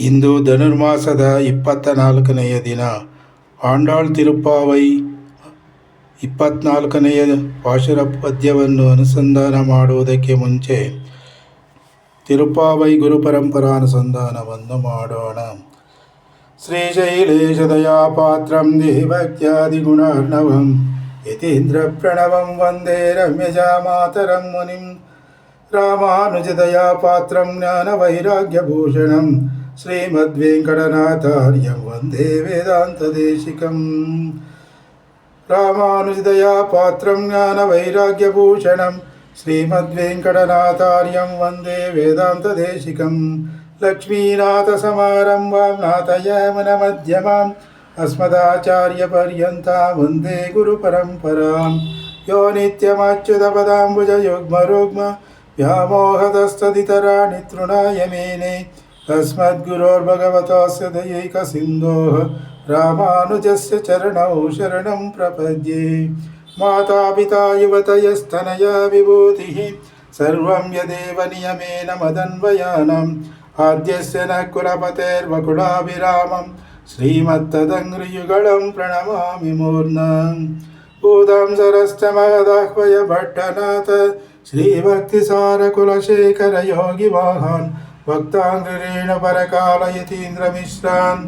ಇಂದು ಧನುರ್ಮಾಸದ 24ನೆಯ ದಿನ. ಆಂಡಾಳ್ ತಿರುಪ್ಪಾವೈ 24ನೆಯ ಪಾಶುರ ಪದ್ಯವನ್ನು ಅನುಸಂಧಾನ ಮಾಡುವುದಕ್ಕೆ ಮುಂಚೆ ತಿರುಪ್ಪಾವೈ ಗುರುಪರಂಪರಾನುಸಂಧಾನವನ್ನು ಮಾಡೋಣ. ಶ್ರೀಶೈಲೇಶದಯಾಪಾತ್ರಂ ದೇವಭಕ್ತ್ಯಾದಿಗುಣಾರ್ಣವಂ ಯತೀಂದ್ರ ಪ್ರಣವಂ ವಂದೇ ರಮ್ಯಜಾಮಾತರಂ ಮುನಿಂ ರಾಮಾನುಜದಯಾಪಾತ್ರಂ ಜ್ಞಾನವೈರಾಗ್ಯಭೂಷಣಂ ಶ್ರೀಮದ್ವೆಂಕಟನಾಥಾರ್ಯಂ ವಂದೇ ವೇದಾಂತದೇಶಿಕಂ. ರಾಮಾನುಜದಯಾಪಾತ್ರಂ ಜ್ಞಾನವೈರಾಗ್ಯಭೂಷಣಂ ಶ್ರೀಮದ್ವೆಂಕಟನಾಥಾರ್ಯಂ ವಂದೇ ವೇದಾಂತದೇಶಿಕಂ. ಲಕ್ಷ್ಮೀನಾಥಸಮಾರಂಭಾಂ ನಾಥಯಾಮನಮಧ್ಯಮಾಂ ಅಸ್ಮದಾಚಾರ್ಯಪರ್ಯಂತಾಂ ವಂದೇ ಗುರುಪರಂಪರಾಂ. ಯೋ ನಿತ್ಯಮಚ್ಯುತಪದಾಂಬುಜಯುಗ್ಮರುಗ್ಮ ವ್ಯಾಮೋಹತಸ್ತದಿತರಾಣಿ ತೃಣಾಯ ಮೇನೆ ತಸ್ಮದ್ಗುರೋರ್ಭಗವತೋಸ್ಯ ದಯೈಕಸಿಂಧೋಃ ರಾಮಾನುಜಸ್ಯ ಚರಣೌ ಶರಣಂ ಪ್ರಪದ್ಯೆ. ಮಾತಾಪಿತಾ ಯುವತಯಸ್ತನಯಾ ವಿಭೂತಿಃ ಸರ್ವಂ ಯದೇವ ನಿಯಮೇನ ಮದನ್ವಯಾನಾಂ. ಆದ್ಯಸ್ಯ ನ ಕುಲಪತೇರ್ವಕುಲಾಭಿರಾಮಂ ಶ್ರೀಮತ್ತದಂಘ್ರಿಯುಗಳಂ ಪ್ರಣಮಾಮಿ ಮೂರ್ನಾಂ. ಭೂತಾಂ ಸರಶ್ಚ ಮಹದಾಹ್ವಯ ಭಟ್ಟನಾಥ ಶ್ರೀಭಕ್ತಿಸಾರಕುಲಶೇಖರ ಯೋಗಿವಾಹಾನ್ ಭಕ್ತಾಂಘ್ರಿರೇಣ ಪರಕಾಲಯತೀಂದ್ರಮಿಶ್ರಾನ್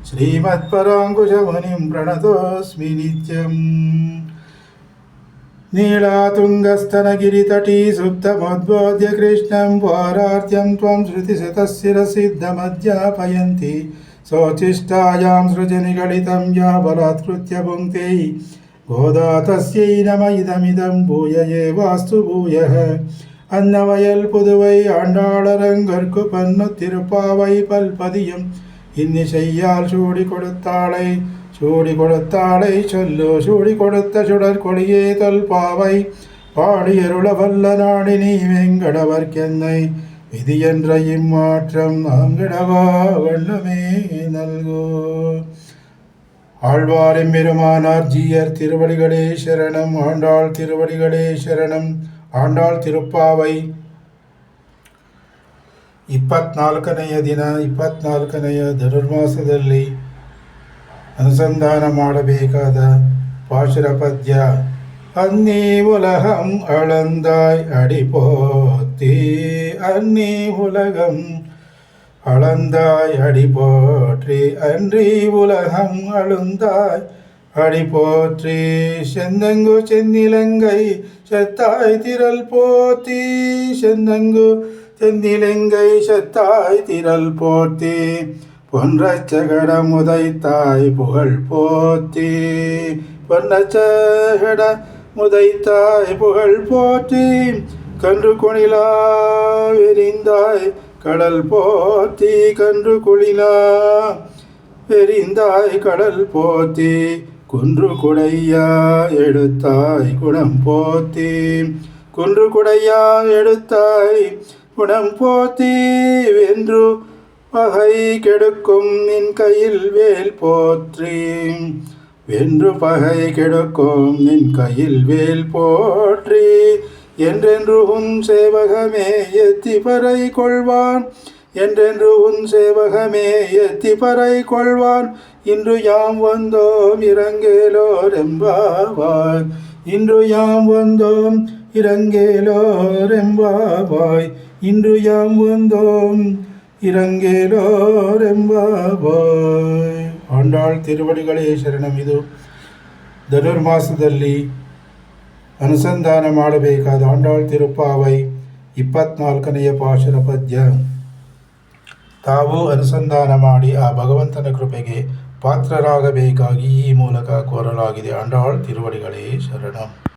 ಶ್ರೀಮತ್ಪರಾಂಕುಶಮುನಿಂ ಪ್ರಣತೋಸ್ಮಿ ನಿತ್ಯಂ. ನೀಳಾತುಂಗಸ್ತನಗಿರಿತಟೀ ಸುಪ್ತಮುದ್ಬೋಧ್ಯ ಕೃಷ್ಣಂ ಪಾರಾರ್ತ್ಯಂ ತ್ವಂ ಶ್ರುತಿಶತಶಿರಸಿದ್ಧಮಧ್ಯಾಪಯಂತಿ ಸೋಚಿಷ್ಟಾಯಾಂ ಸೃಜನಿಗಳಿತಂ ಯಾ ಬಲಾತ್ಕೃತ್ಯ ಭುಂಕ್ತೆ கோதா தஸ்யை நம இதமிதம் பூய ஏவாஸ்து பூயः. அன்னவயல் புதுவை ஆண்டாளரங்கற்கு பன்னு திருப்பாவை பல்பதியும் இன்னிசையால் சூடி கொடுத்தாளை சொல்லு சூடி கொடுத்த சுடர் கொடியே தொல்பாவை பாடியருள வல்ல நாடினி வெங்கடவர்க்கென்னை விதியென்ற இம்மாற்றம் நாங்கிடவா வண்ணமே நல்கோ. ஆழ்வாரின் பெருமானார் ஜீயர் திருவடிகளே சரணம். ஆண்டாள் திருவடிகளே சரணம். ಆಂಡಾಳ್ ತಿರುಪ್ಪಾವೈ 24ನೆಯ ದಿನ, 24ನೆಯ ಧನುರ್ಮಾಸದಲ್ಲಿ ಅನುಸಂಧಾನ ಮಾಡಬೇಕಾದ ಪಾಶುರ ಪದ್ಯ. ಅನ್ನಿ ಉಲಹಂ ಅಳಂದಾಯ್ ಅಡಿಪೋತಿ ಅನ್ನಿ உலகம் அளந்தாய் அடி போற்றி அன்றி உலகம் அழுந்தாய் அடி போற்றி. செந்தங்கு செந்திலங்கை செத்தாய் திரள் போத்தி செந்தங்கு செந்திலங்கை செத்தாய் திரள் போத்தி. பொன்றச்சகட முதைத்தாய் புகழ் போத்தி பொன்னச்சகட முதைத்தாய் புகழ் போற்றி. கன்று குணிலா விரிந்தாய் கடல் போத்தி கன்று குளிலா வெறிந்தாய் கடல் போத்தி. குன்று குடையா எடுத்தாய் குணம் போத்தி குன்று குடையா எடுத்தாய் குணம் போத்தி. வென்று பகை கெடுக்கும் நின் கையில் வேல் போற்றி வென்று பகை கெடுக்கும் நின் கையில் வேல் போற்றி. என்றென்று உன் சேவகமே எத்தி பறை கொள்வான் என்றென்று உன் சேவகமே எத்தி பறை கொள்வான். இன்று யாம் வந்தோம் இரங்கேலோர் எம்பாவாய் இன்று யாம் வந்தோம் இரங்கேலோர் எம்பாவாய் இன்று யாம் வந்தோம் இரங்கேலோர் எம்பாவாய். ஆண்டாಳ್ ತಿರುವಡಿಗಳೇ ಶರಣಂ. ಇದು ಧನುರ್ಮಾಸದಲ್ಲಿ ಅನುಸಂಧಾನ ಮಾಡಬೇಕಾದ ಆಂಡಾಳ್ ತಿರುಪ್ಪಾವೈ 24ನೆಯ ಪಾಶುರ ಪದ್ಯ. ತಾವು ಅನುಸಂಧಾನ ಮಾಡಿ ಆ ಭಗವಂತನ ಕೃಪೆಗೆ ಪಾತ್ರರಾಗಬೇಕಾಗಿ ಈ ಮೂಲಕ ಕೋರಲಾಗಿದೆ. ಆಂಡಾಳ್ ತಿರುವಡಿಗಳೇ ಶರಣಂ.